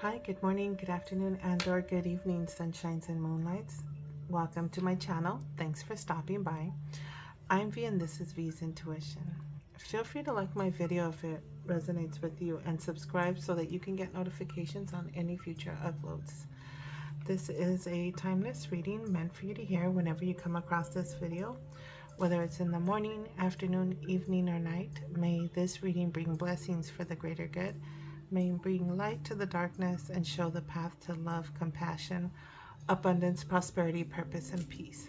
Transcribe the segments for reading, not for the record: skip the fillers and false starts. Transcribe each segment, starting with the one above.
Hi, good morning, good afternoon, and or good evening, sunshines and moonlights. Welcome to my channel. Thanks for stopping by. I'm V and this is V's Intuition. Feel free to like my video if it resonates with you and subscribe so that you can get notifications on any future uploads. This is a timeless reading meant for you to hear whenever you come across this video. Whether it's in the morning, afternoon, evening, or night, may this reading bring blessings for the greater good. May it bring light to the darkness and show the path to love, compassion, abundance, prosperity, purpose, and peace.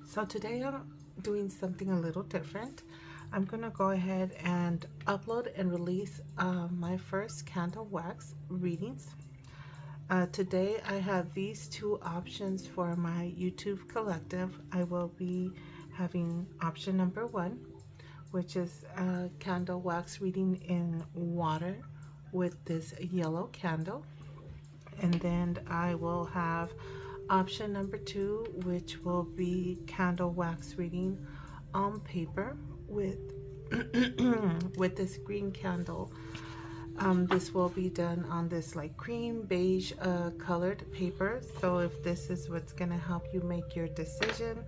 So today I'm doing something a little different. I'm going to go ahead and upload and release my first candle wax readings. Today I have these two options for my YouTube collective. I will be having option number one, which is a candle wax reading in water with this yellow candle. And then I will have option number two, which will be candle wax reading on paper with with this green candle. This will be done on this like cream beige colored paper. So if this is what's going to help you make your decision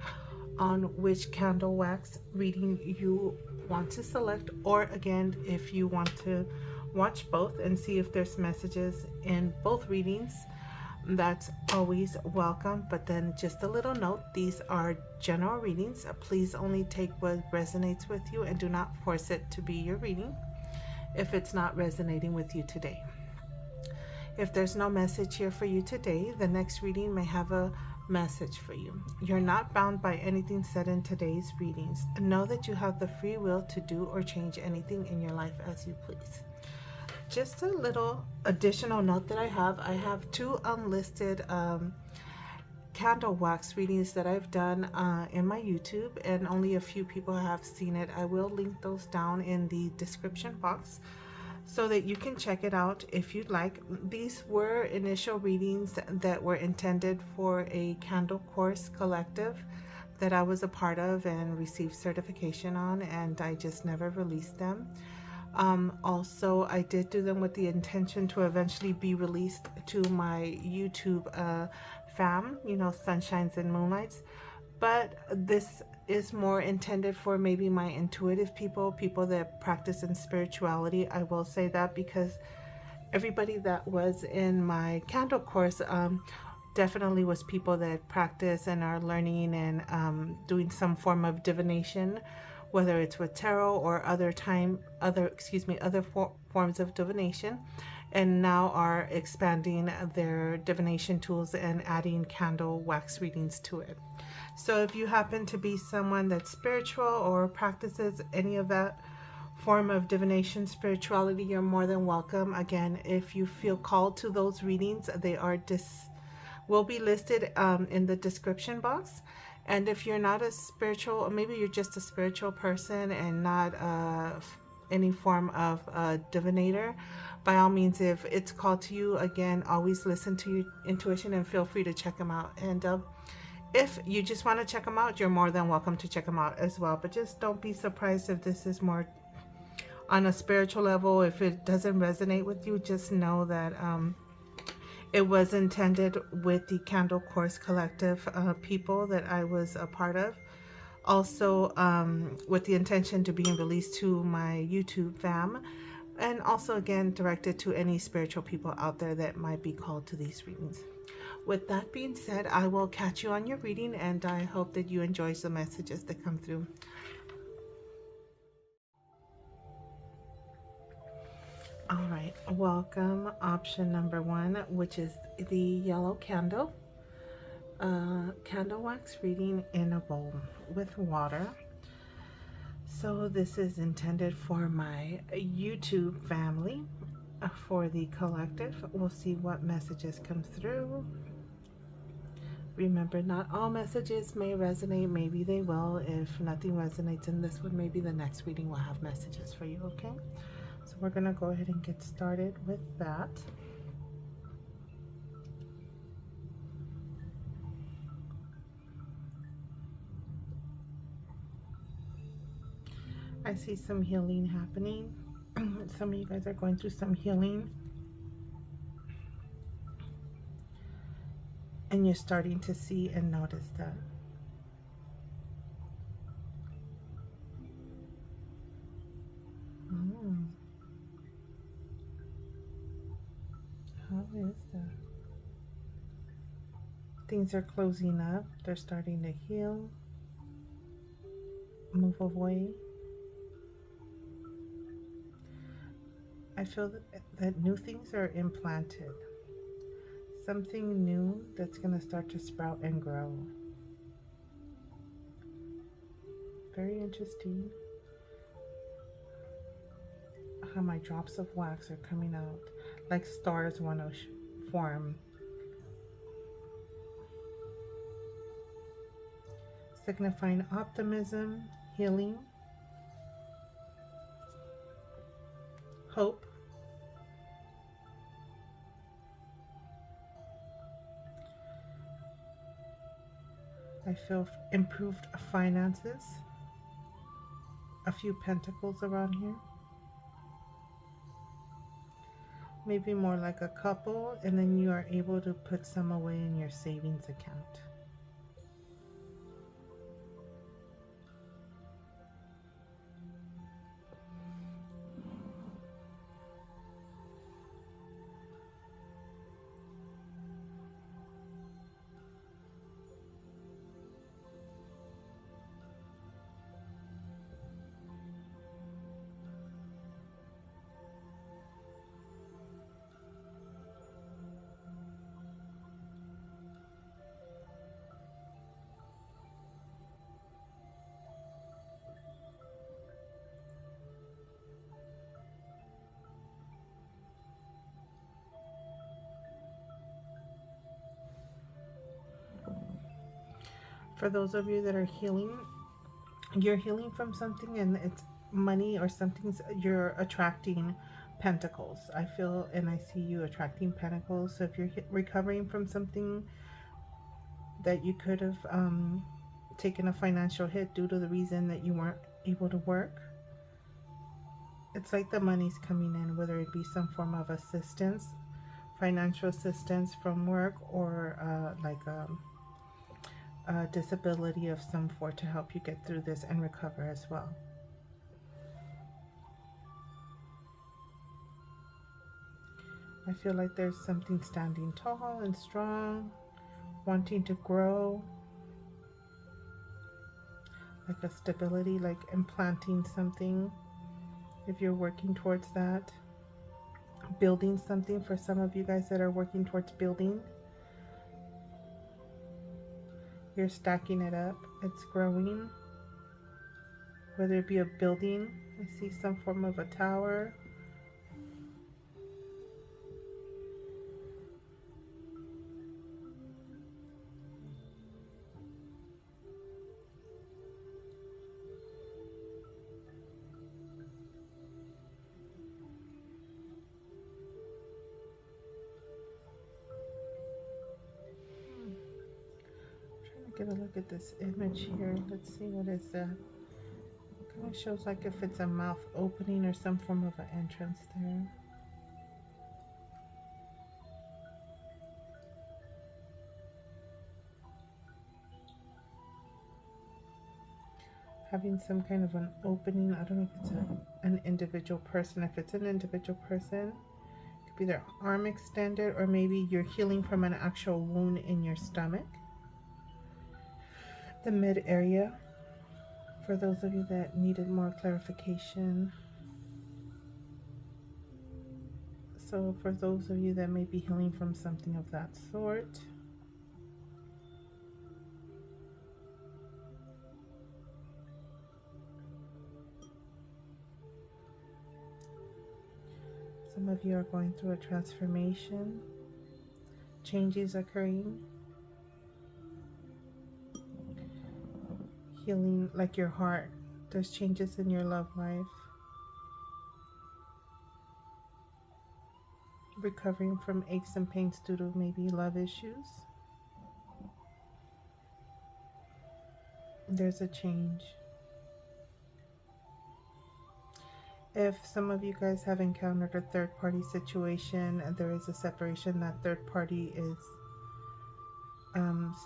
on which candle wax reading you want to select, or again, if you want to watch both and see if there's messages in both readings, that's always welcome. But then just a little note, these are general readings. Please only take what resonates with you and do not force it to be your reading if it's not resonating with you today. If there's no message here for you today, the next reading may have a message for you. You're not bound by anything said in today's readings. Know that you have the free will to do or change anything in your life as you please. Just a little additional note that I have two unlisted candle wax readings that I've done in my YouTube, and only a few people have seen it. I will link those down in the description box so that you can check it out if you'd like. These were initial readings that were intended for a candle course collective that I was a part of and received certification on, and I just never released them. Also, I did do them with the intention to eventually be released to my YouTube fam, you know, Sunshines and Moonlights. But this is more intended for maybe my intuitive people that practice in spirituality. I will say that because everybody that was in my candle course definitely was people that practice and are learning and doing some form of divination, whether it's with tarot or other forms of divination, and now are expanding their divination tools and adding candle wax readings to it. So if you happen to be someone that's spiritual or practices any of that form of divination spirituality, you're more than welcome. Again, if you feel called to those readings, they will be listed in the description box. And if you're not a spiritual, or maybe you're just a spiritual person and not any form of divinator, by all means, if it's called to you, again, always listen to your intuition and feel free to check them out. And if you just want to check them out, you're more than welcome to check them out as well. But just don't be surprised if this is more on a spiritual level. If it doesn't resonate with you, just know that it was intended with the Candle Course Collective people that I was a part of. Also, with the intention to being released to my YouTube fam. And also, again, directed to any spiritual people out there that might be called to these readings. With that being said, I will catch you on your reading, and I hope that you enjoy the messages that come through. All right, welcome option number one, which is the yellow candle. Candle wax reading in a bowl with water. So this is intended for my YouTube family, for the collective. We'll see what messages come through. Remember, not all messages may resonate. Maybe they will. If nothing resonates in this one, maybe the next reading will have messages for you, okay? So we're going to go ahead and get started with that. I see some healing happening. Some of you guys are going through some healing. And you're starting to see and notice that. Mm, how is that? Things are closing up. They're starting to heal, move away. I feel that new things are implanted. Something new that's going to start to sprout and grow. Very interesting how my drops of wax are coming out like stars want to form, signifying optimism, healing, hope. I feel improved finances, a few pentacles around here. Maybe more like a couple, and then you are able to put some away in your savings account. For those of you that are healing, you're healing from something and it's money or something's, you're attracting pentacles. I feel and I see you attracting pentacles. So if you're recovering from something that you could have taken a financial hit due to the reason that you weren't able to work, it's like the money's coming in, whether it be some form of assistance, financial assistance from work, or a disability of some sort to help you get through this and recover as well. I feel like there's something standing tall and strong, wanting to grow, like a stability, like implanting something. If you're working towards that, building something. For some of you guys that are working towards building, you're stacking it up. It's growing, whether it be a building. I see some form of a tower. Get a look at this image here. Let's see, what is that? It kind of shows like if it's a mouth opening or some form of an entrance there. Having some kind of an opening. I don't know if it's an individual person. If it's an individual person, it could be their arm extended, or maybe you're healing from an actual wound in your stomach, the mid area. For those of you that needed more clarification. So for those of you that may be healing from something of that sort, some of you are going through a transformation, changes occurring, healing like your heart. There's changes in your love life, recovering from aches and pains due to maybe love issues. There's a change. If some of you guys have encountered a third-party situation and there is a separation, that third party is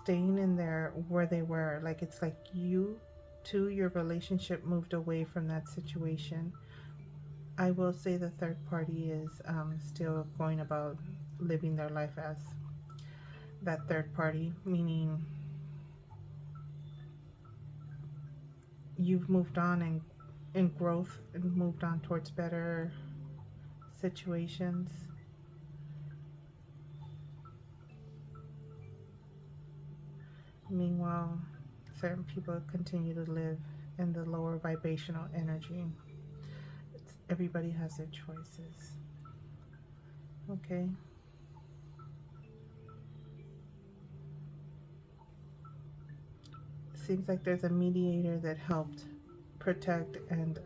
staying in there where they were. Like it's like you two, your relationship moved away from that situation. I will say the third party is still going about living their life as that third party, meaning you've moved on and in growth and moved on towards better situations. Meanwhile, certain people continue to live in the lower vibrational energy. Everybody has their choices. Okay. Seems like there's a mediator that helped protect and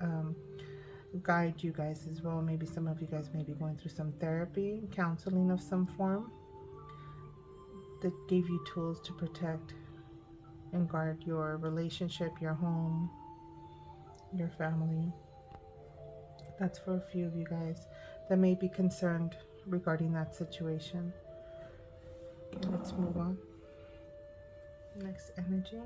guide you guys as well. Maybe some of you guys may be going through some therapy, counseling of some form that gave you tools to protect and guard your relationship, your home, your family. That's for a few of you guys that may be concerned regarding that situation. Okay, let's move on. Next energy.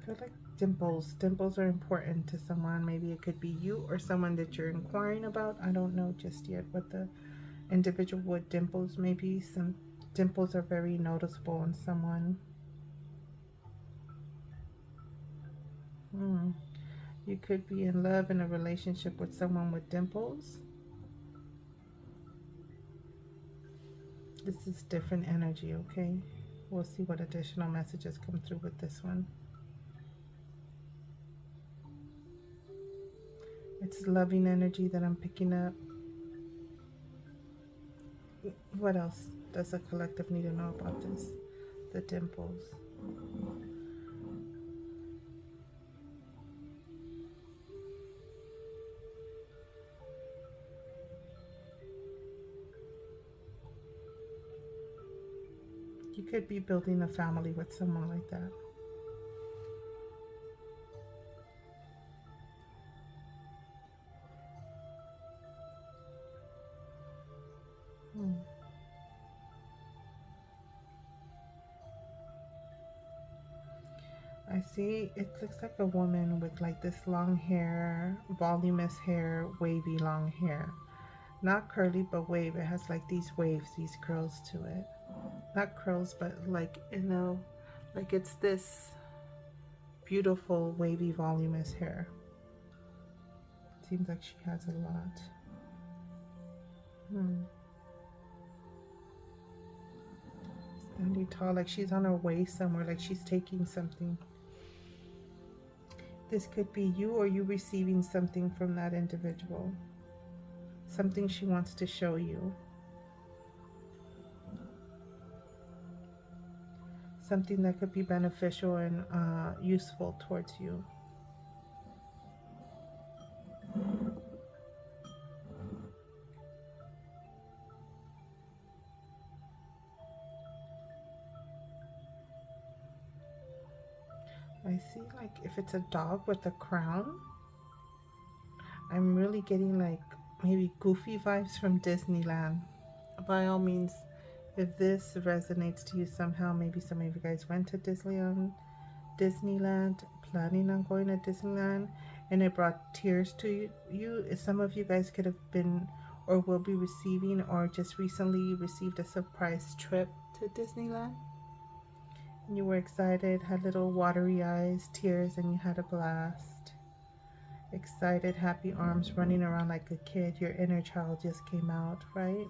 I feel like dimples. Dimples are important to someone. Maybe it could be you or someone that you're inquiring about. I don't know just yet what the individual with dimples may be. Some dimples are very noticeable in someone. You could be in love in a relationship with someone with dimples. This is different energy, okay? We'll see what additional messages come through with this one. It's loving energy that I'm picking up. What else does the collective need to know about this? The dimples. You could be building a family with someone like that. I see it looks like a woman with like this long hair, voluminous hair, wavy long hair. Not curly, but wave. It has like these waves, these curls to it. Not curls, but like, like it's this beautiful, wavy, voluminous hair. Seems like she has a lot. Standing tall, like she's on her way somewhere, like she's taking something. This could be you or you receiving something from that individual. Something she wants to show you. Something that could be beneficial and useful towards you. I see like if it's a dog with a crown, I'm really getting like maybe Goofy vibes from Disneyland. By all means, if this resonates to you somehow, maybe some of you guys went to Disneyland, planning on going to Disneyland, and it brought tears to you. Some of you guys could have been or will be receiving or just recently received a surprise trip to Disneyland. You were excited, had little watery eyes, tears, and you had a blast. Excited, happy arms running around like a kid. Your inner child just came out, right?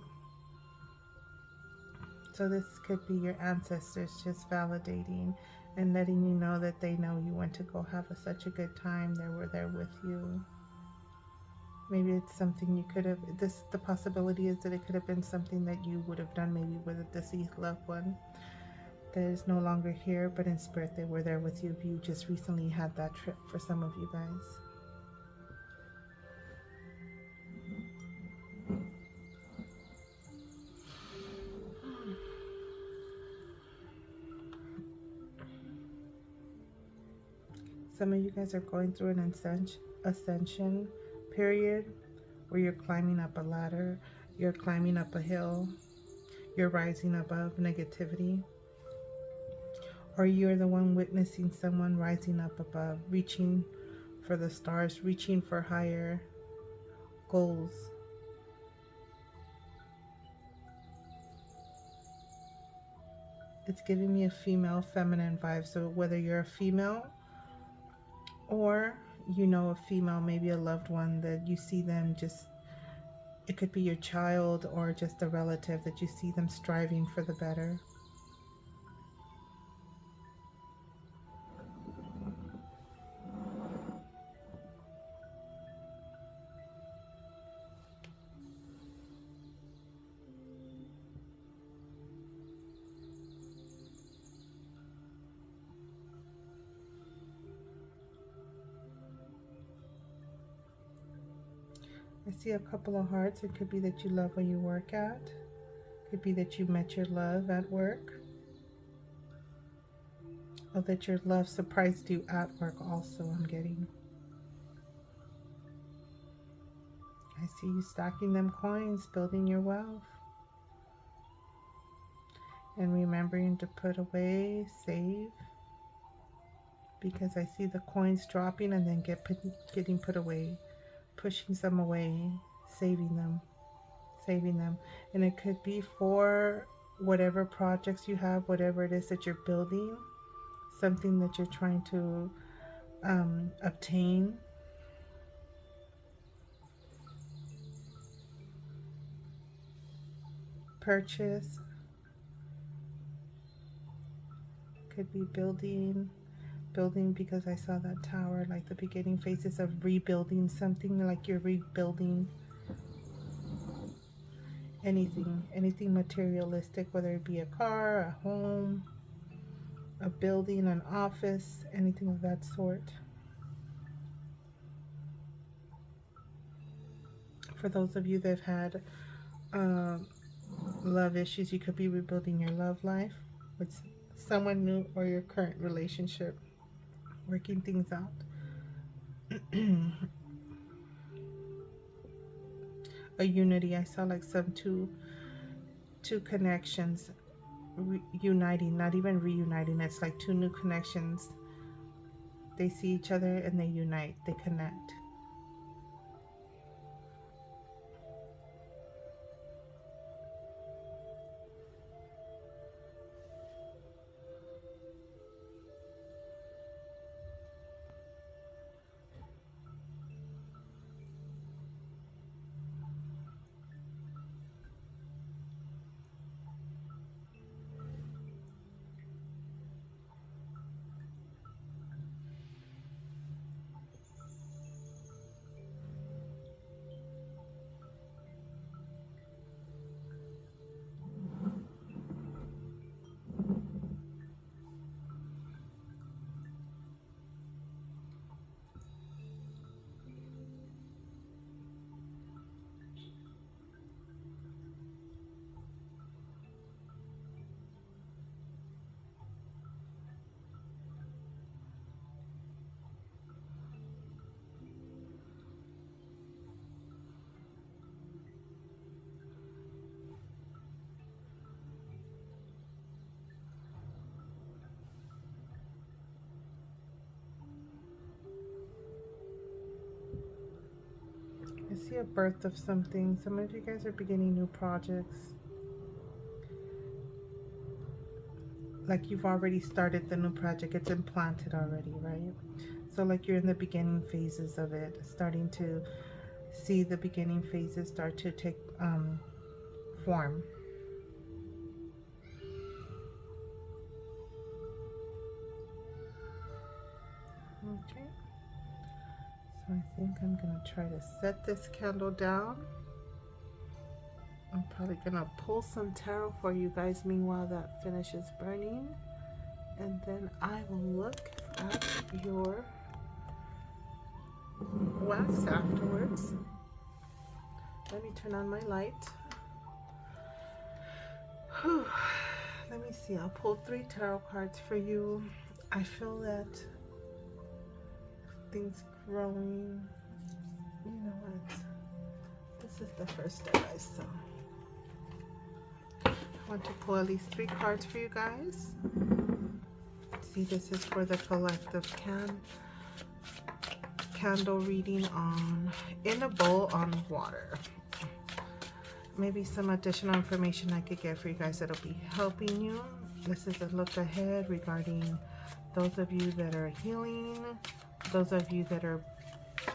So this could be your ancestors just validating and letting you know that they know you went to go have such a good time. They were there with you. Maybe it's something you could have, the possibility is that it could have been something that you would have done maybe with a deceased loved one. that is no longer here, but in spirit they were there with you. You just recently had that trip for some of you guys. Some of you guys are going through an ascension period where you're climbing up a ladder, you're climbing up a hill, you're rising above negativity, or you're the one witnessing someone rising up above, reaching for the stars, reaching for higher goals. It's giving me a female feminine vibe. So whether you're a female or you know a female, maybe a loved one that you see them just, it could be your child or just a relative that you see them striving for the better. I see a couple of hearts. It could be that you love where you work at. It could be that you met your love at work. Or that your love surprised you at work also, I'm getting. I see you stacking them coins, building your wealth. And remembering to put away, save. Because I see the coins dropping and then getting put away. Pushing some away, saving them. And it could be for whatever projects you have, whatever it is that you're building, something that you're trying to obtain. Purchase. Could be building because I saw that tower, like the beginning phases of rebuilding something, like you're rebuilding anything materialistic, whether it be a car, a home, a building, an office, anything of that sort. For those of you that have had love issues, you could be rebuilding your love life with someone new or your current relationship, working things out. A unity. I saw like some two connections uniting, not even reuniting. It's like two new connections. They see each other and they unite, they connect. I see a birth of something. Some of you guys are beginning new projects. Like you've already started the new project. It's implanted already, right? So like you're in the beginning phases of it, starting to see the beginning phases start to take form. Okay. So I think I'm going to try to set this candle down. Probably gonna pull some tarot for you guys meanwhile that finishes burning, and then I will look at your wax afterwards. Let me turn on my light. Whew. Let me see, I'll pull 3 tarot cards for you. I feel that things growing. You know what? This is the first day, guys, so I want to pull at least 3 cards for you guys. See, this is for the collective candle reading on in a bowl on water. Maybe some additional information I could get for you guys that'll be helping you. This is a look ahead regarding those of you that are healing, those of you that are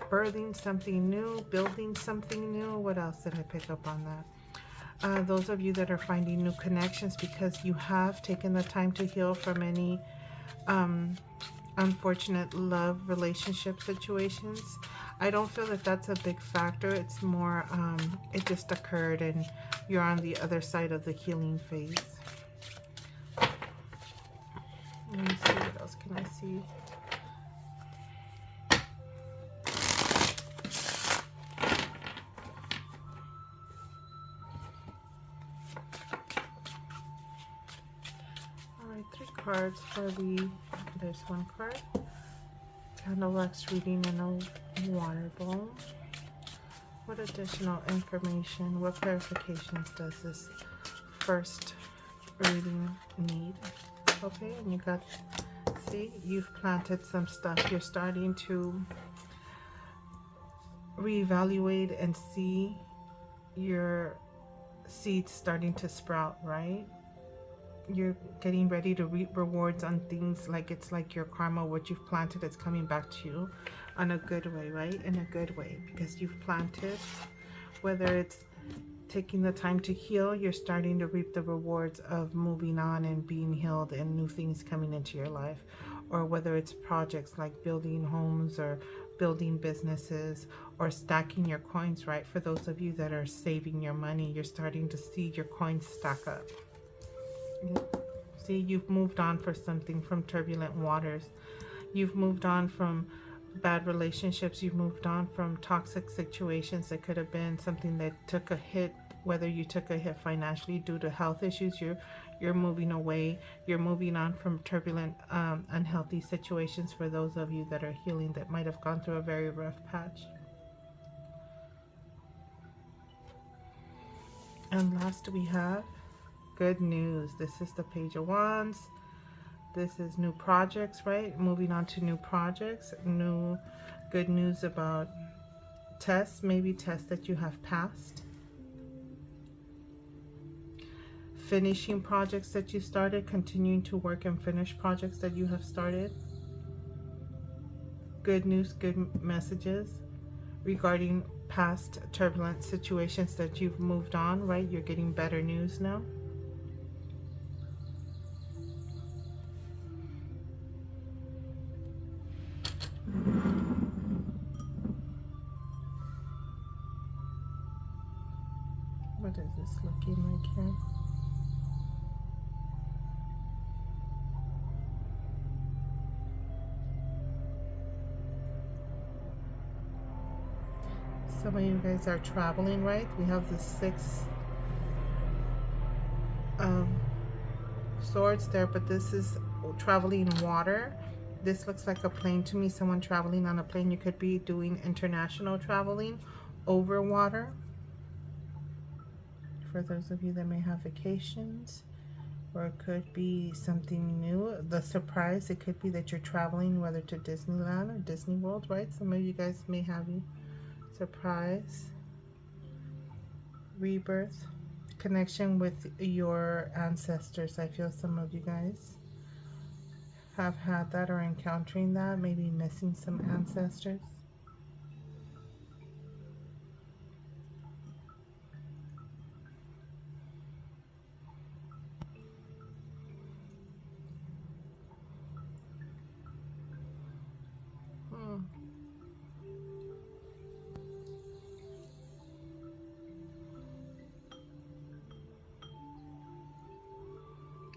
birthing something new, building something new. What else did I pick up on that? Those of you that are finding new connections because you have taken the time to heal from any unfortunate love relationship situations. I don't feel that that's a big factor. It's more it just occurred and you're on the other side of the healing phase. Let me see, what else can I see? Alright, 3 cards for the, there's 1 card. Candle wax reading in a water bowl. What additional information, what clarifications does this first reading need? Okay, and you got, see, you've planted some stuff. You're starting to reevaluate and see your seeds starting to sprout, right? You're getting ready to reap rewards on things, like it's like your karma, what you've planted is coming back to you on a good way, right? In a good way, because you've planted, whether it's taking the time to heal, you're starting to reap the rewards of moving on and being healed and new things coming into your life. Or whether it's projects like building homes or building businesses or stacking your coins, right? For those of you that are saving your money, you're starting to see your coins stack up. See, you've moved on for something from turbulent waters. You've moved on from bad relationships. You've moved on from toxic situations that could have been something that took a hit, whether you took a hit financially due to health issues. You're moving away. You're moving on from turbulent, unhealthy situations for those of you that are healing that might have gone through a very rough patch. And last we have good news. This is the Page of Wands. This is new projects, right? Moving on to new projects, new good news about tests, maybe tests that you have passed. Finishing projects that you started, continuing to work and finish projects that you have started. Good news, good messages regarding past turbulent situations that you've moved on, right? You're getting better news now. What is this looking like here? Some of you guys are traveling, right? We have the 6 of swords there, but this is traveling water. This looks like a plane to me, someone traveling on a plane. You could be doing international traveling over water. For those of you that may have vacations, or it could be something new. The surprise, it could be that you're traveling, whether to Disneyland or Disney World, right? Some of you guys may have a surprise. Rebirth, connection with your ancestors. I feel some of you guys have had that or encountering that, maybe missing some ancestors.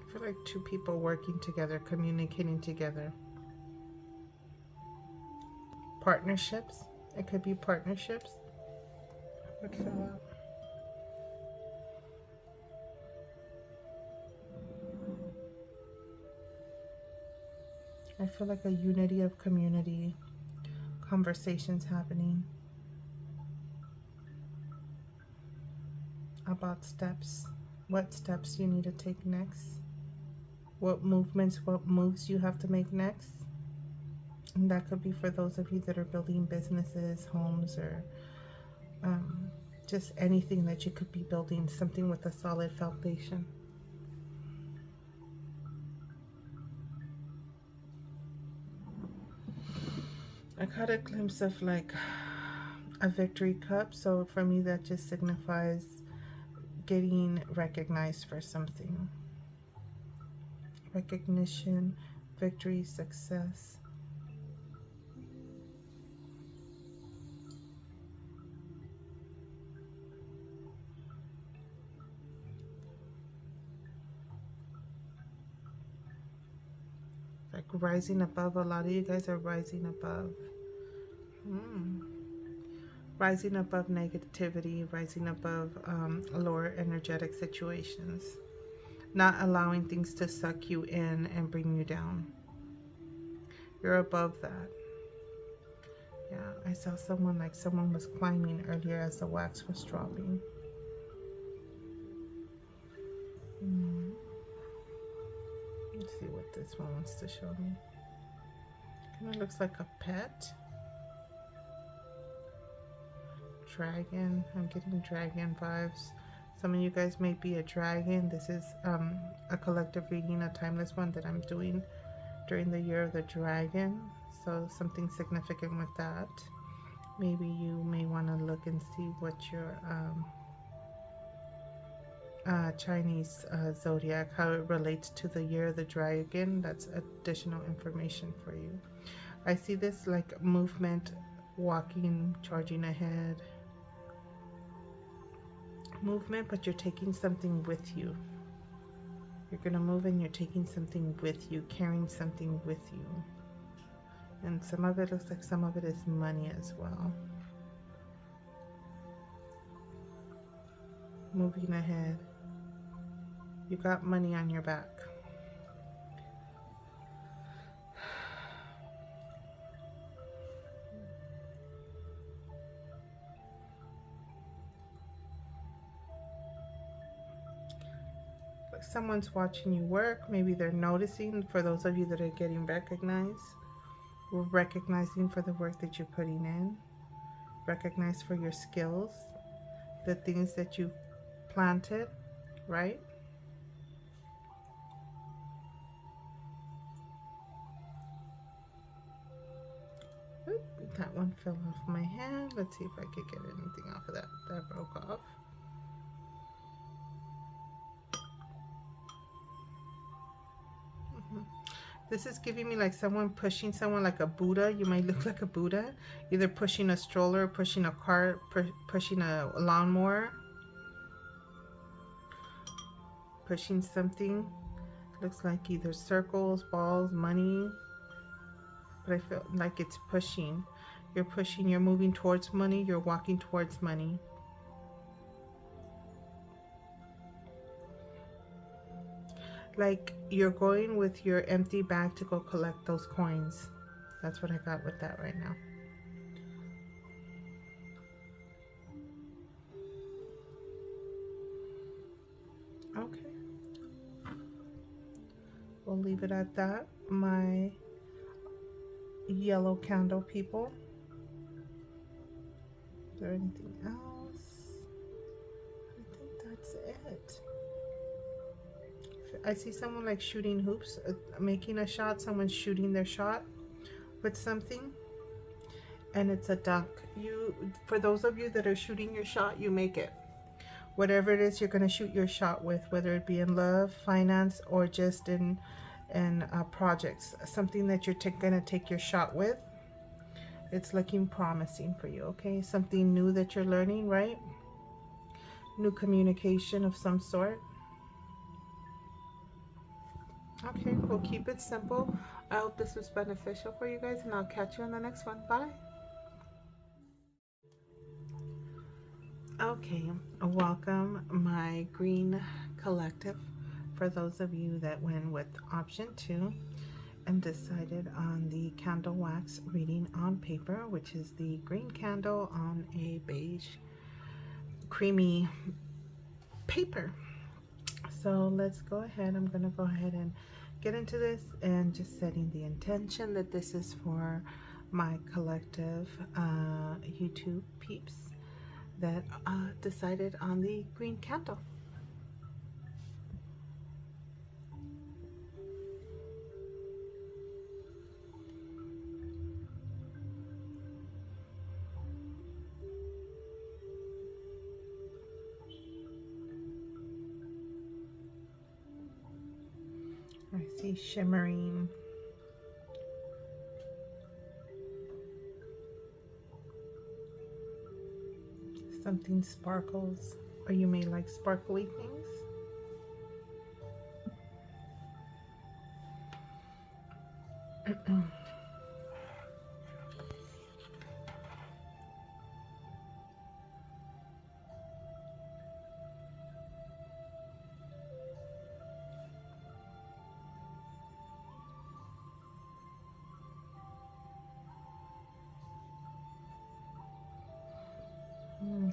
I feel like two people working together, communicating together. Partnerships. It could be partnerships. What fell out? I feel like a unity of community, conversations happening about steps, what steps you need to take next, what movements, what moves you have to make next. And that could be for those of you that are building businesses, homes, or just anything that you could be building, something with a solid foundation. I caught a glimpse of like a victory cup. So for me, that just signifies getting recognized for something. Recognition, victory, success. Like rising above. A lot of you guys are rising above. Rising above negativity, rising above lower energetic situations. Not allowing things to suck you in and bring you down. You're above that. Yeah, I saw someone like someone was climbing earlier as the wax was dropping. Let's see what this one wants to show me. Kind of looks like a pet. Dragon. I'm getting dragon vibes. Some of you guys may be a dragon. This is a collective reading, a timeless one that I'm doing during the year of the dragon. So something significant with that. Maybe you may want to look and see what your Chinese zodiac, how it relates to the year of the dragon. That's additional information for you. I see this like movement, walking, charging ahead. Movement, but you're taking something with you. You're gonna move and you're taking something with you, carrying something with you. And some of it looks like some of it is money as well. Moving ahead. You got money on your back. Like someone's watching you work. Maybe they're noticing. For those of you that are getting recognized, we're recognizing for the work that you're putting in. Recognize for your skills, the things that you've planted, right? Oop, that one fell off my hand. Let's see if I could get anything off of that. That broke off. This is giving me like someone pushing someone like a Buddha. You might look like a Buddha. Either pushing a stroller, pushing a cart, pushing a lawnmower. Pushing something. Looks like either circles, balls, money. But I feel like it's pushing. You're pushing, you're moving towards money, you're walking towards money. Like you're going with your empty bag to go collect those coins. That's what I got with that right now. Okay. We'll leave it at that. My yellow candle people. Is there anything else? I think that's it. I see someone like shooting hoops, making a shot. Someone's shooting their shot with something, and it's a dunk. For those of you that are shooting your shot, you make it. Whatever it is you're going to shoot your shot with, whether it be in love, finance, or just in projects, something that you're going to take your shot with. It's looking promising for you, okay? Something new that you're learning, right? New communication of some sort. Okay, we'll keep it simple. I hope this was beneficial for you guys, and I'll catch you on the next one. Bye. Okay, welcome my green collective. For those of you that went with option 2 and decided on the candle wax reading on paper, which is the green candle on a beige creamy paper. So let's go ahead. I'm going to go ahead and get into this and just setting the intention that this is for my collective YouTube peeps that decided on the green candle. I see shimmering. Something sparkles, or you may like sparkly things.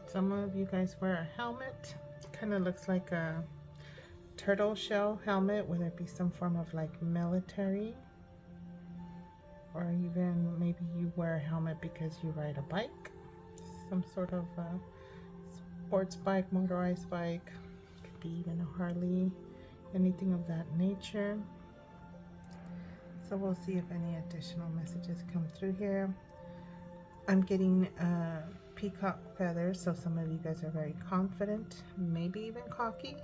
Some of you guys wear a helmet. Kind of looks like a turtle shell helmet, whether it be some form of like military, or even maybe you wear a helmet because you ride a bike, some sort of sports bike, motorized bike, could be even a Harley, anything of that nature. So we'll see if any additional messages come through here. I'm getting peacock feathers, so some of you guys are very confident, maybe even cocky.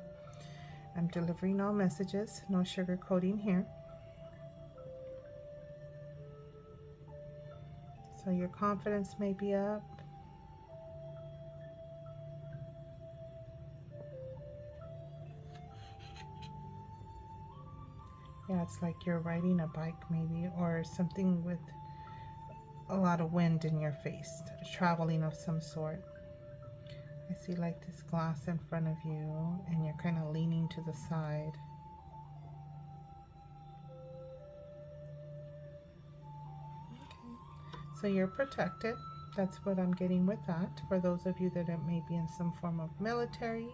I'm delivering all messages, no sugarcoating here. So your confidence may be up. Yeah, it's like you're riding a bike maybe, or something with a lot of wind in your face, traveling of some sort. I see like this glass in front of you and you're kind of leaning to the side. Okay. So you're protected. That's what I'm getting with that. For those of you that may be in some form of military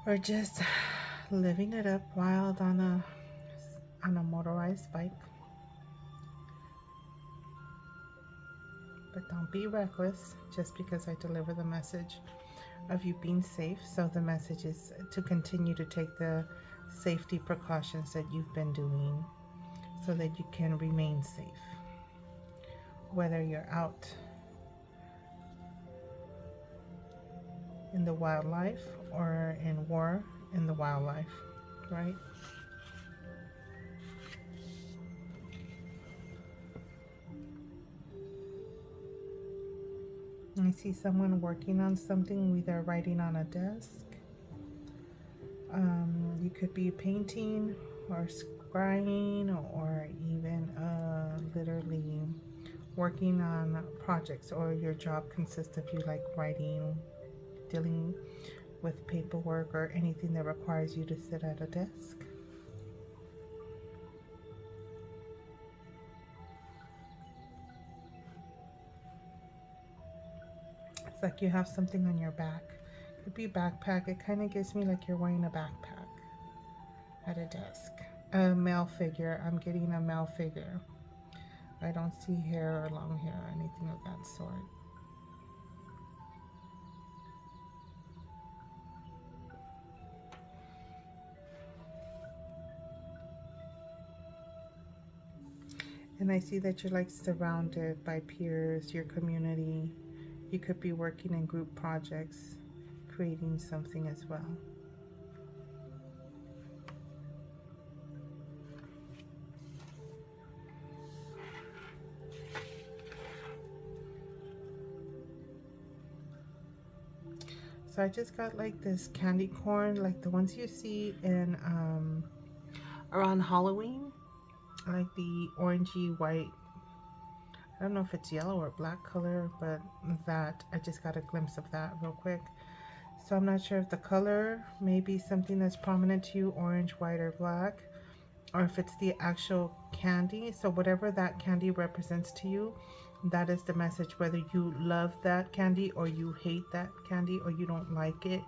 or just living it up wild on a motorized bike. But don't be reckless just because I deliver the message of you being safe. So the message is to continue to take the safety precautions that you've been doing so that you can remain safe. Whether you're out in the wildlife or in war in the wildlife, right? I see someone working on something, either writing on a desk. You could be painting or scrying, or even literally working on projects, or your job consists of you like writing, dealing with paperwork, or anything that requires you to sit at a desk. It's like you have something on your back. It could be a backpack. It kind of gives me like you're wearing a backpack at a desk. A male figure. I'm getting a male figure. I don't see hair or long hair or anything of that sort. And I see that you're like surrounded by peers, your community. You could be working in group projects, creating something as well. So So I just got like this candy corn, like the ones you see in around Halloween, like the orangey white. I don't know if it's yellow or black color, but that I just got a glimpse of that real quick. So I'm not sure if the color may be something that's prominent to you, orange, white, or black, or if it's the actual candy. So whatever that candy represents to you, that is the message, whether you love that candy or you hate that candy or you don't like it,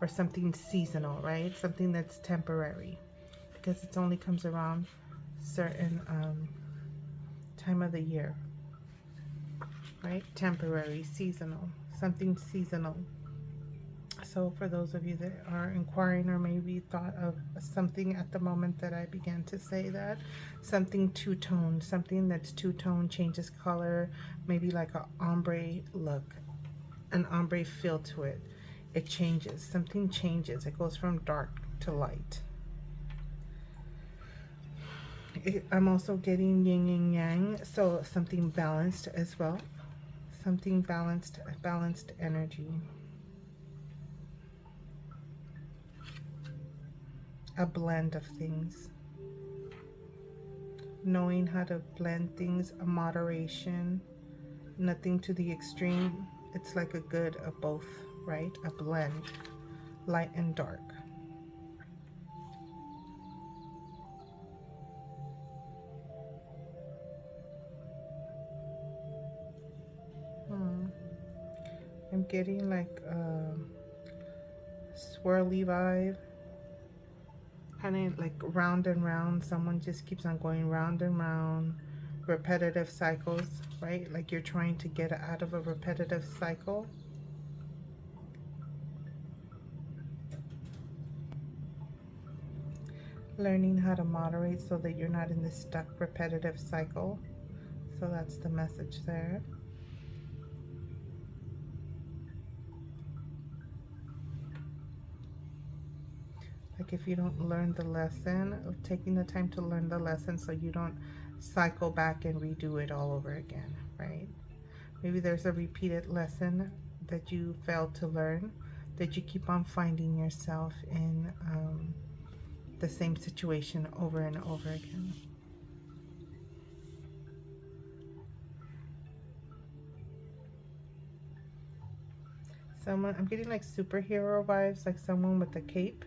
or something seasonal, right? Something that's temporary, because it only comes around certain time of the year, right? Temporary, seasonal, something seasonal. So for those of you that are inquiring or maybe thought of something at the moment that I began to say that, something two-tone, something that's two-tone, changes color, maybe like a ombre look, an ombre feel to it. It changes, something changes. It goes from dark to light. I'm also getting yin and yang, so something balanced as well. Something balanced, balanced energy. A blend of things. Knowing how to blend things, a moderation, nothing to the extreme. It's like a good of both, right? A blend, light and dark. I'm getting like a swirly vibe, kind of like round and round. Someone just keeps on going round and round, repetitive cycles, right? Like you're trying to get out of a repetitive cycle. Learning how to moderate so that you're not in this stuck repetitive cycle. So that's the message there. Like if you don't learn the lesson, taking the time to learn the lesson so you don't cycle back and redo it all over again, right? Maybe there's a repeated lesson that you failed to learn, that you keep on finding yourself in the same situation over and over again. Someone, I'm getting like superhero vibes, like someone with a cape.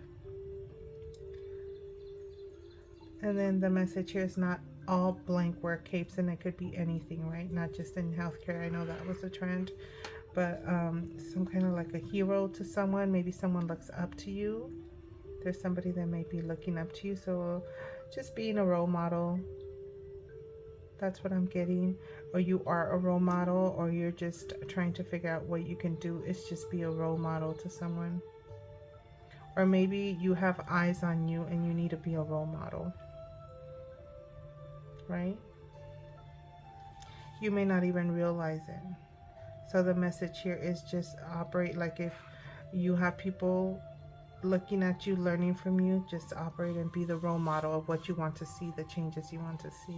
And then the message here is not all blank wear capes, and it could be anything, right? Not just in healthcare. I know that was a trend, but some kind of like a hero to someone. Maybe someone looks up to you. There's somebody that may be looking up to you. So just being a role model, that's what I'm getting. Or you are a role model, or you're just trying to figure out what you can do. Is just be a role model to someone. Or maybe you have eyes on you and you need to be a role model, right? You may not even realize it. So the message here is just operate like if you have people looking at you, learning from you, just operate and be the role model of what you want to see, the changes you want to see.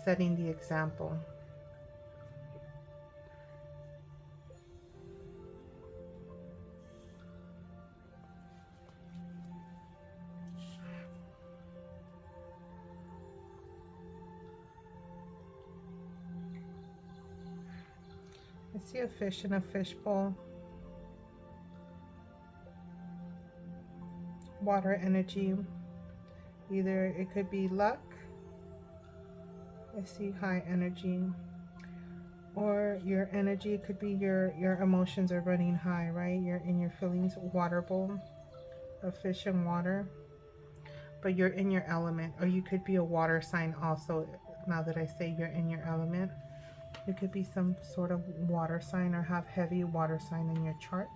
Setting the example. I see a fish in a fishbowl. Water energy. Either it could be luck. I see high energy. Or your energy could be your emotions are running high, right? You're in your feelings. Water bowl. A fish in water. But you're in your element. Or you could be a water sign also. Now that I say you're in your element. It could be some sort of water sign or have heavy water sign in your chart.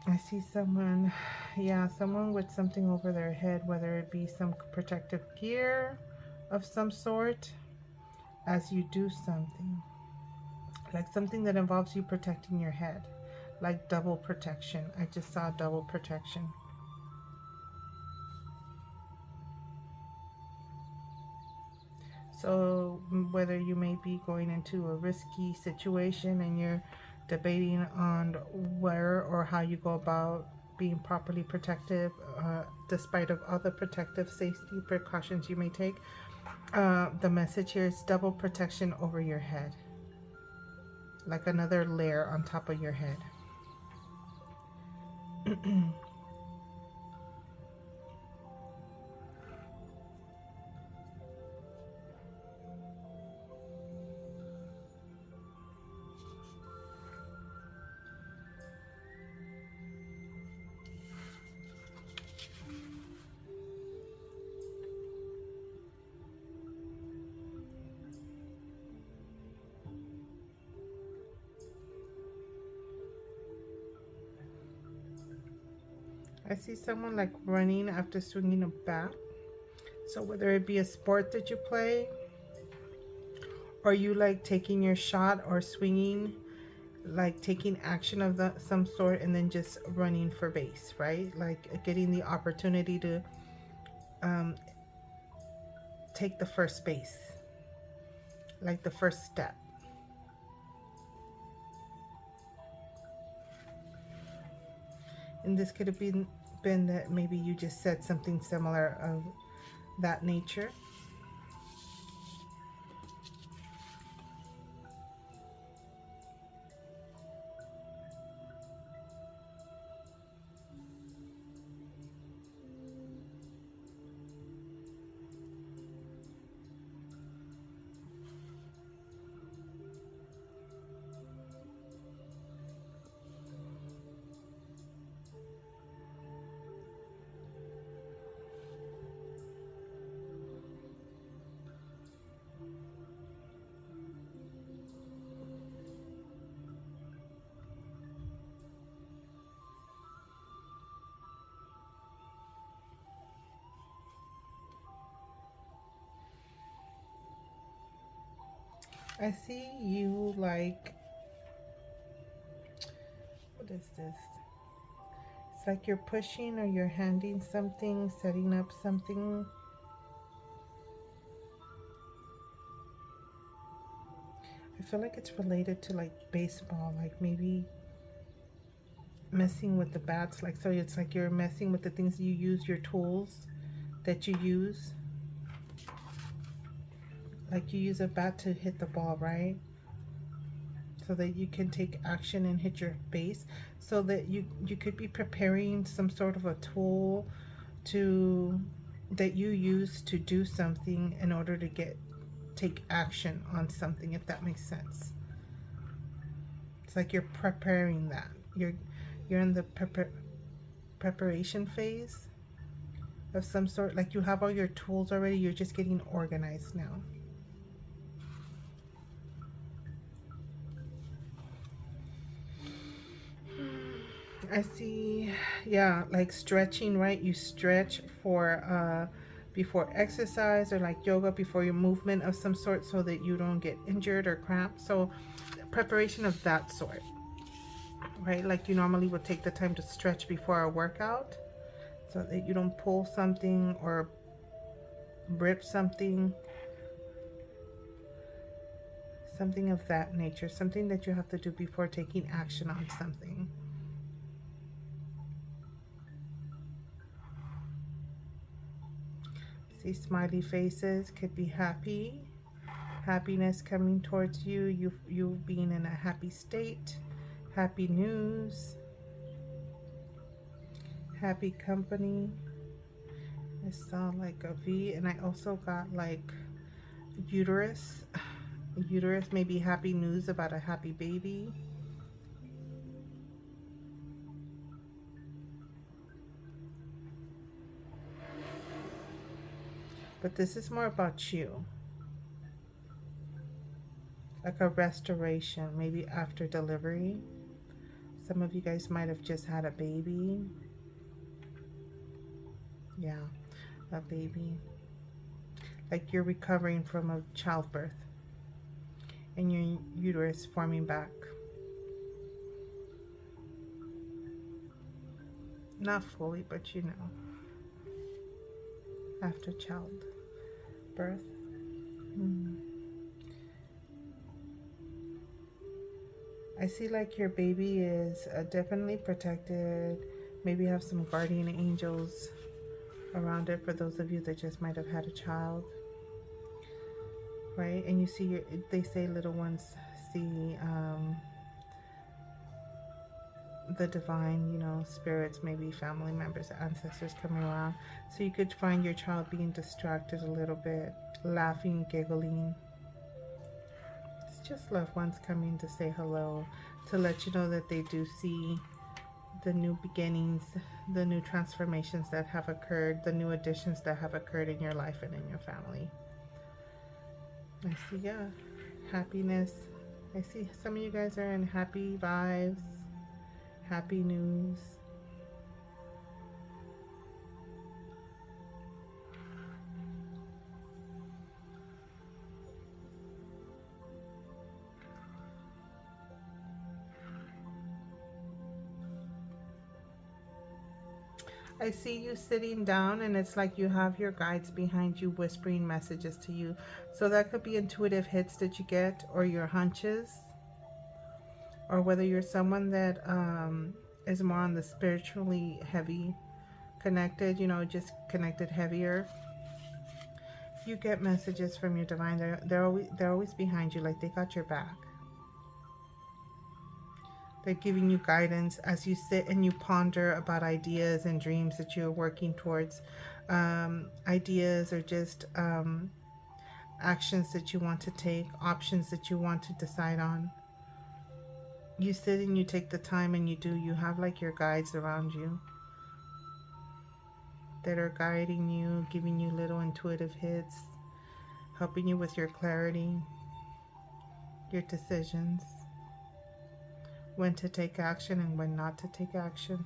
I see someone, yeah, someone with something over their head, whether it be some protective gear of some sort as you do something. Like something that involves you protecting your head. Like double protection. I just saw double protection. So whether you may be going into a risky situation and you're debating on where or how you go about being properly protective, despite of all the protective safety precautions you may take, the message here is double protection over your head, like another layer on top of your head. I see someone like running after swinging a bat. So whether it be a sport that you play, or you like taking your shot or swinging, like taking action of some sort and then just running for base, right? Like getting the opportunity to um, take the first base, like the first step. And this could have been that maybe you just said something similar of that nature. I see you like, what is this? It's like you're pushing or you're handing something, setting up something. I feel like it's related to like baseball, like maybe messing with the bats. Like, so it's like you're messing with the things you use, your tools that you use. Like you use a bat to hit the ball, right? So that you can take action and hit your base. So that you could be preparing some sort of a tool to that you use to do something in order to take action on something, if that makes sense. It's like you're preparing that. You're in the preparation phase of some sort. Like you have all your tools already. You're just getting organized now. I see, yeah, like stretching, right? You stretch for before exercise or like yoga before your movement of some sort so that you don't get injured or cramped. So preparation of that sort, right? Like you normally would take the time to stretch before a workout so that you don't pull something or rip something, something of that nature, something that you have to do before taking action on something. See smiley faces, could be happy, happiness coming towards you, you being in a happy state, happy news, happy company. I saw like a V, and I also got like uterus. Uterus, maybe happy news about a happy baby. But this is more about you. Like a restoration, maybe after delivery. Some of you guys might have just had a baby. Yeah, a baby. Like you're recovering from a childbirth and your uterus forming back. Not fully, but you know, after childbirth. Hmm. I see like your baby is definitely protected. Maybe have some guardian angels around it for those of you that just might have had a child, right? And you see, they say little ones see the divine, you know, spirits, maybe family members, ancestors coming around. So you could find your child being distracted a little bit, laughing, giggling. It's just loved ones coming to say hello, to let you know that they do see the new beginnings, the new transformations that have occurred, the new additions that have occurred in your life and in your family. I see, yeah, happiness. I see some of you guys are in happy vibes, happy news. I see you sitting down and it's like you have your guides behind you whispering messages to you. So that could be intuitive hits that you get, or your hunches, or whether you're someone that is more on the spiritually heavy connected, you know, just connected heavier. You get messages from your divine. They're always behind you, like they got your back. They're giving you guidance as you sit and you ponder about ideas and dreams that you're working towards. Ideas or just actions that you want to take, options that you want to decide on. You sit and you take the time and you have like your guides around you that are guiding you, giving you little intuitive hits, helping you with your clarity, your decisions, when to take action and when not to take action.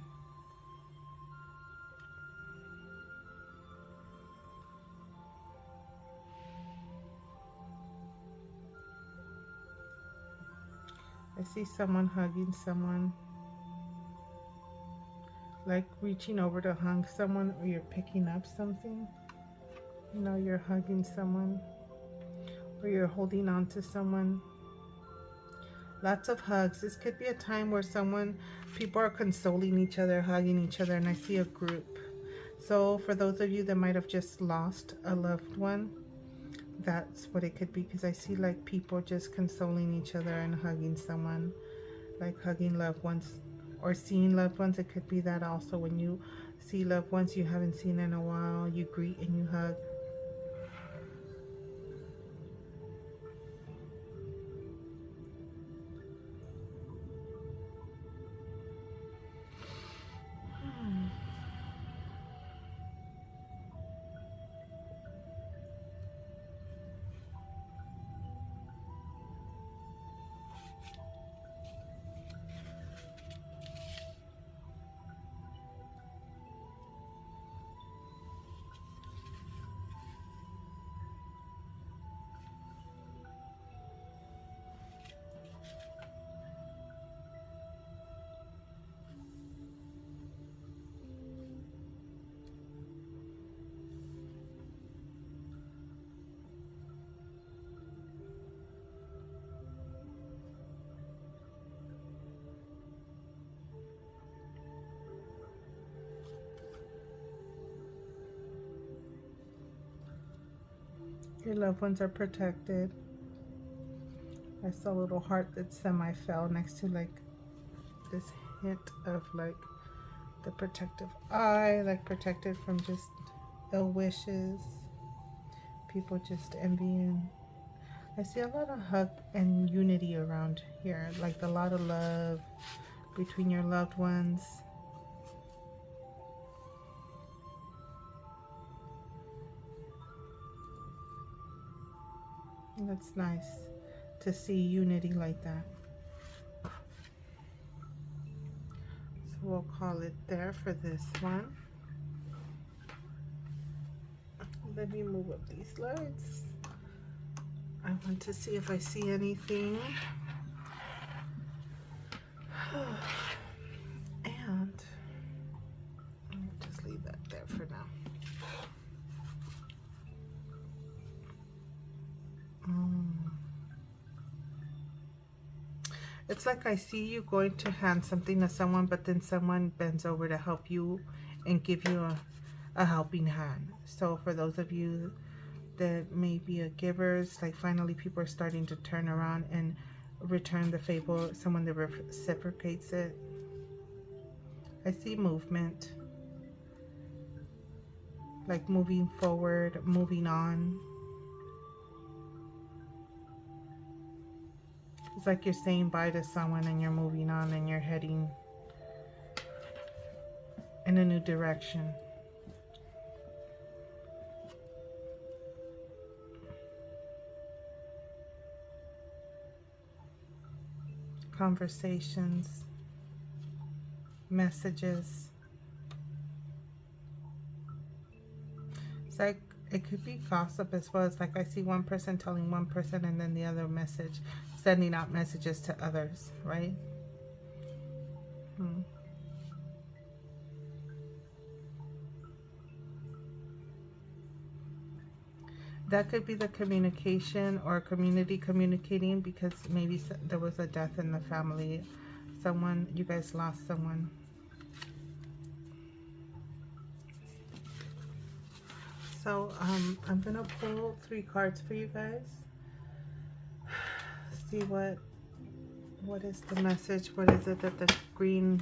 I see someone hugging someone, like reaching over to hug someone, or you're picking up something. You know, you're hugging someone, or you're holding on to someone. Lots of hugs. This could be a time where people are consoling each other, hugging each other, and I see a group. So for those of you that might have just lost a loved one, that's what it could be, because I see like people just consoling each other and hugging someone, like hugging loved ones or seeing loved ones. It could be that also, when you see loved ones you haven't seen in a while, you greet and you hug. Your loved ones are protected. I saw a little heart that semi fell next to like this hint of like the protective eye, like protected from just ill wishes, people just envying. I see a lot of hug and unity around here, like a lot of love between your loved ones. And that's nice to see unity like that. So we'll call it there for this one. Let me move up these lights. I want to see if I see anything. And I'll just leave that there for now. It's like I see you going to hand something to someone, but then someone bends over to help you and give you a helping hand. So for those of you that may be a givers, like finally people are starting to turn around and return the favor, someone that reciprocates it. I see movement, like moving forward, moving on. It's like you're saying bye to someone and you're moving on and you're heading in a new direction. Conversations, messages. It's like it could be gossip as well. It's like I see one person telling one person and then the other message, sending out messages to others, right? That could be the communication or community communicating, because maybe there was a death in the family. Someone, you guys lost someone. So I'm gonna pull 3 cards for you guys. See what is the message? What is it that the green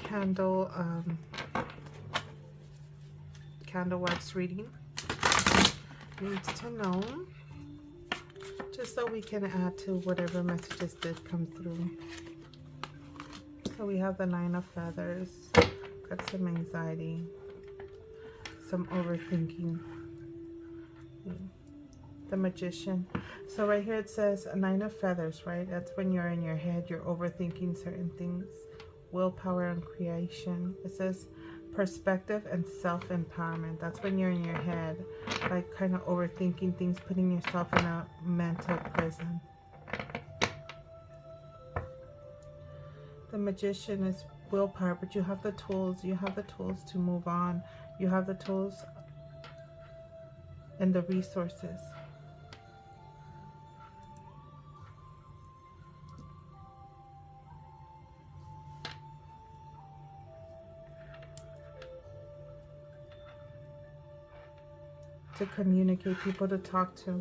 candle candle wax reading needs to know, just so we can add to whatever messages did come through. So we have the 9 of feathers, got some anxiety, some overthinking. The magician. So right here it says a 9 of feathers, right? That's when you're in your head, you're overthinking certain things. Willpower and creation. It says perspective and self-empowerment. That's when you're in your head, like kind of overthinking things, putting yourself in a mental prison. The magician is willpower, but you have the tools. You have the tools to move on. You have the tools and the resources. To communicate, people to talk to.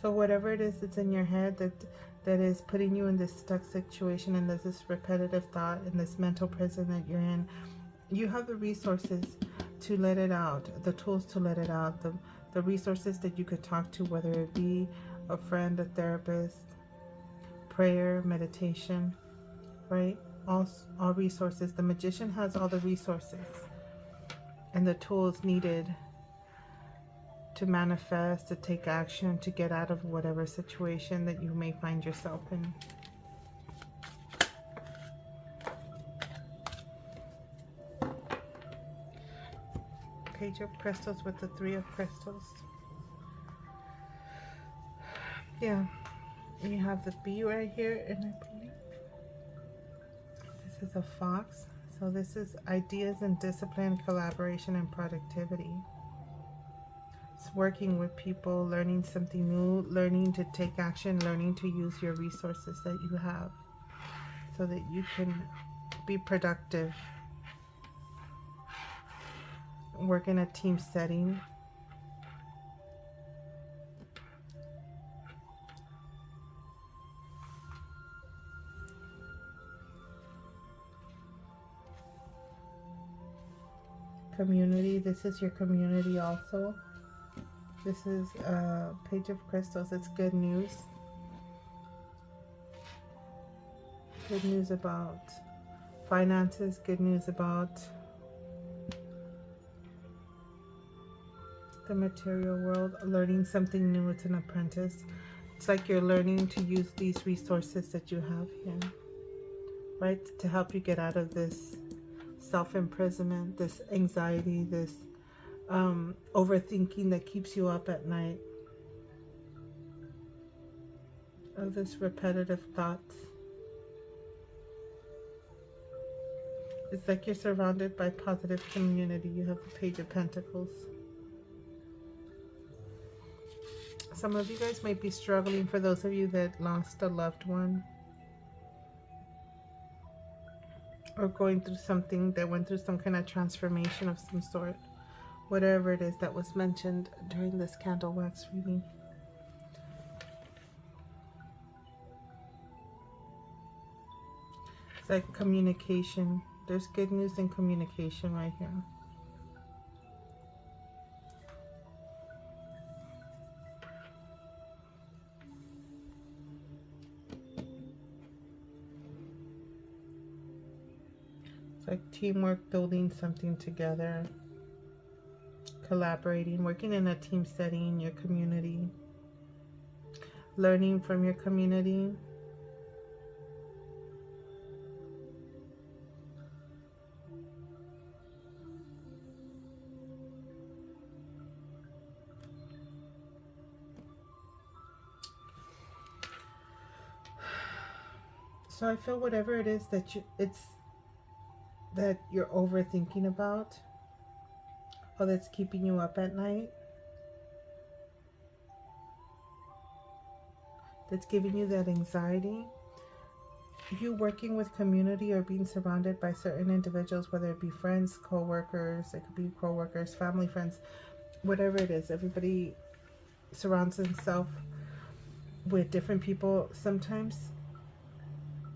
So whatever it is that's in your head that is putting you in this stuck situation, and there's this repetitive thought in this mental prison that you're in, you have the resources to let it out, the tools to let it out, the resources that you could talk to, whether it be a friend, a therapist, prayer, meditation, right? All resources. The magician has all the resources and the tools needed to manifest, to take action, to get out of whatever situation that you may find yourself in. Page of Crystals with the 3 of Crystals. Yeah, you have the bee right here, and I believe this is a fox. So this is ideas and discipline, collaboration, and productivity. It's working with people, learning something new, learning to take action, learning to use your resources that you have so that you can be productive. Work in a team setting. Community. This is your community also. This is a Page of Crystals. It's good news. Good news about finances. Good news about the material world. Learning something new. It's an apprentice. It's like you're learning to use these resources that you have here, right? To help you get out of this self-imprisonment, this anxiety, this overthinking that keeps you up at night, of this repetitive thoughts. It's like you're surrounded by positive community. You have the Page of Pentacles. some of you guys might be struggling, for those of you that lost a loved one or going through something, that went through some kind of transformation of some sort, whatever it is that was mentioned during this candle wax reading. It's like communication. There's good news in communication right here. It's like teamwork, building something together, collaborating, working in a team setting, your community, learning from your community. So I feel whatever it is that you're overthinking about, or that's keeping you up at night, that's giving you that anxiety, you working with community or being surrounded by certain individuals, whether it be friends, co-workers, it could be co-workers, family, friends, whatever it is, everybody surrounds themselves with different people. Sometimes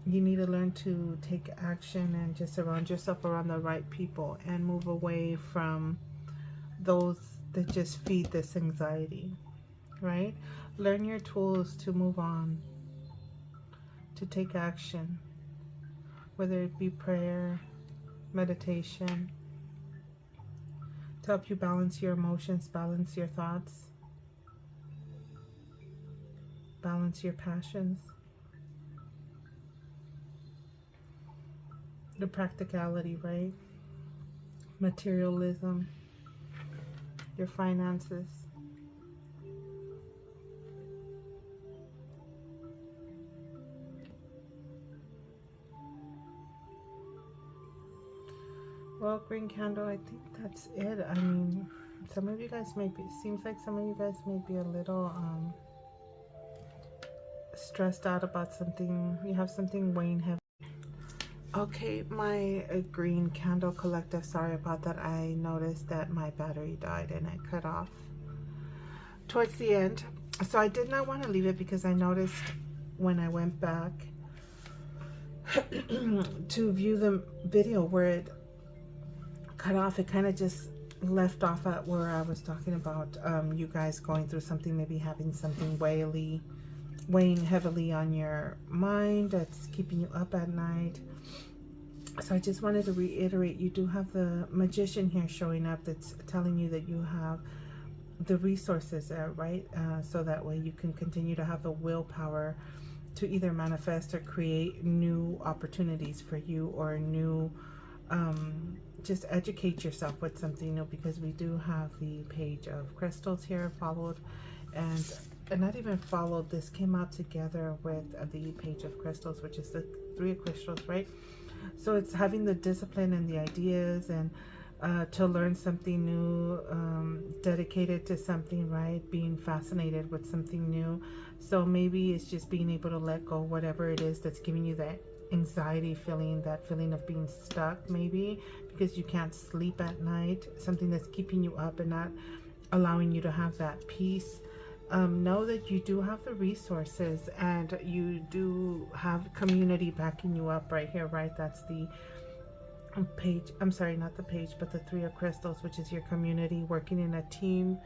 you need to learn to take action and just surround yourself around the right people and move away from those that just feed this anxiety, right? Learn your tools to move on, to take action, whether it be prayer, meditation, to help you balance your emotions, balance your thoughts, balance your passions. The practicality, right? Materialism, your finances. Well, green candle, I think that's it. I mean, some of you guys may be, seems like some of you guys may be a little stressed out about something. You have something weighing heavy. Okay, my green candle collective, sorry about that. I noticed that my battery died and it cut off towards the end. So I did not want to leave it because I noticed when I went back to view the video where it cut off, it kind of just left off at where I was talking about you guys going through something, maybe having something weighing heavily on your mind that's keeping you up at night. So I just wanted to reiterate, you do have the Magician here showing up that's telling you that you have the resources there, right? So that way you can continue to have the willpower to either manifest or create new opportunities for you, or new, just educate yourself with something new, because we do have the Page of Crystals here followed, and not even followed, this came out together with the Page of Crystals, which is the Three of Crystals, right? So it's having the discipline and the ideas, and to learn something new, dedicated to something, right? Being fascinated with something new. So maybe it's just being able to let go whatever it is that's giving you that anxiety feeling, that feeling of being stuck, maybe because you can't sleep at night, something that's keeping you up and not allowing you to have that peace. Know that you do have the resources and you do have community backing you up right here, right? That's the Page, I'm sorry, not the Page, but the Three of Crystals, which is your community, working in a team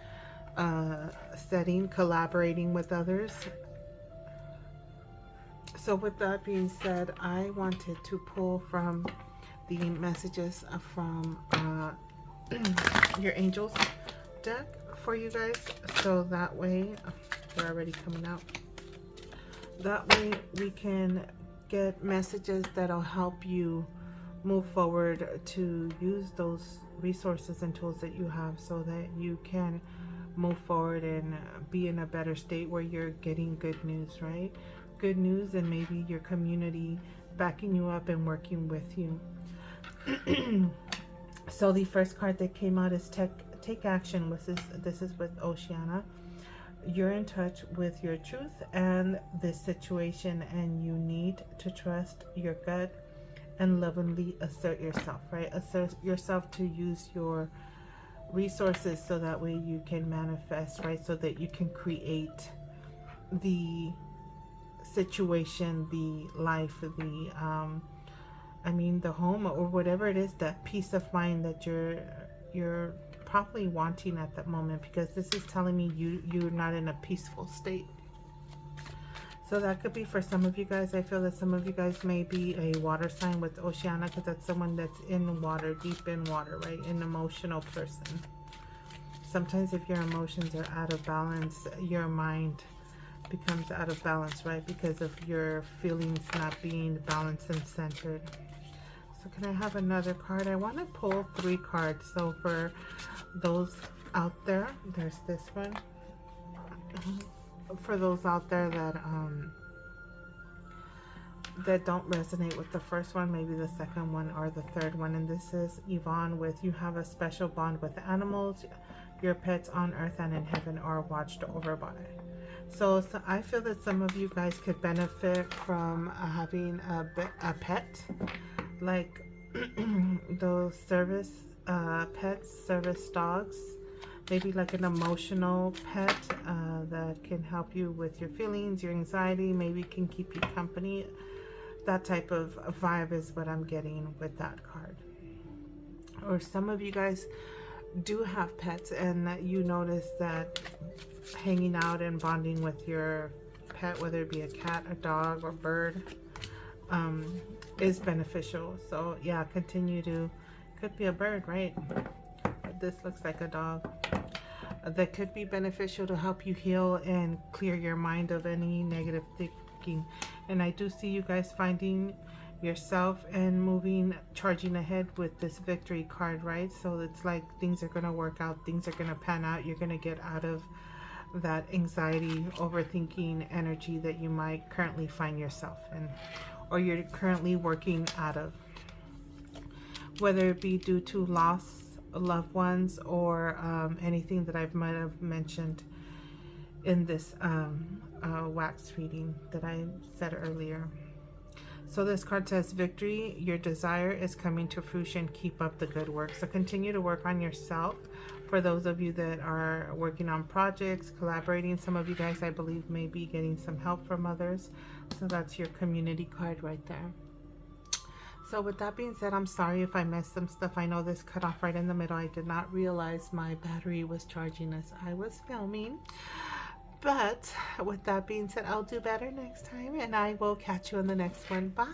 setting, collaborating with others. So with that being said, I wanted to pull from the messages from your angels deck for you guys, so that way they're already coming out. That way we can get messages that'll help you move forward to use those resources and tools that you have, so that you can move forward and be in a better state where you're getting good news, right? Good news, and maybe your community backing you up and working with you. So the first card that came out is take action. This is with Oceana. you're in touch with your truth and this situation, and you need to trust your gut and lovingly assert yourself, right? Assert yourself to use your resources so that way you can manifest, right? So that you can create the situation, the life, the home or whatever it is, that peace of mind that you're probably wanting at that moment, because this is telling me you're not in a peaceful state. So that could be for some of you guys. I feel that some of you guys may be a water sign with Oceana, because that's someone that's in water, deep in water, right? An emotional person. Sometimes if your emotions are out of balance, your mind becomes out of balance, right? Because of your feelings not being balanced and centered. So can I have another card? I want to pull 3 cards. So for those out there, there's this one. For those out there that don't resonate with the first one, maybe the second one or the third one. And this is Yvonne with, you have a special bond with animals, your pets on earth and in heaven are watched over by. So I feel that some of you guys could benefit from having a pet, like those service pets, service dogs, maybe like an emotional pet that can help you with your feelings, your anxiety, maybe can keep you company. That type of vibe is what I'm getting with that card. Or some of you guys do have pets and that you notice that hanging out and bonding with your pet, whether it be a cat, a dog, or bird, is beneficial. So yeah, continue to, could be a bird, right? This looks like a dog. That could be beneficial to help you heal and clear your mind of any negative thinking. And I do see you guys finding yourself and moving, charging ahead with this victory card, right? So it's like things are going to work out, things are going to pan out, you're going to get out of that anxiety, overthinking energy that you might currently find yourself in, or you're currently working out of, whether it be due to loss of loved ones or anything that I might have mentioned in this wax reading that I said earlier. So this card says, victory, your desire is coming to fruition. Keep up the good work. So continue to work on yourself. For those of you that are working on projects, collaborating, some of you guys, I believe, may be getting some help from others. So that's your community card right there. So with that being said, I'm sorry if I missed some stuff. I know this cut off right in the middle. I did not realize my battery was charging as I was filming. But with that being said, I'll do better next time, and I will catch you in the next one. Bye.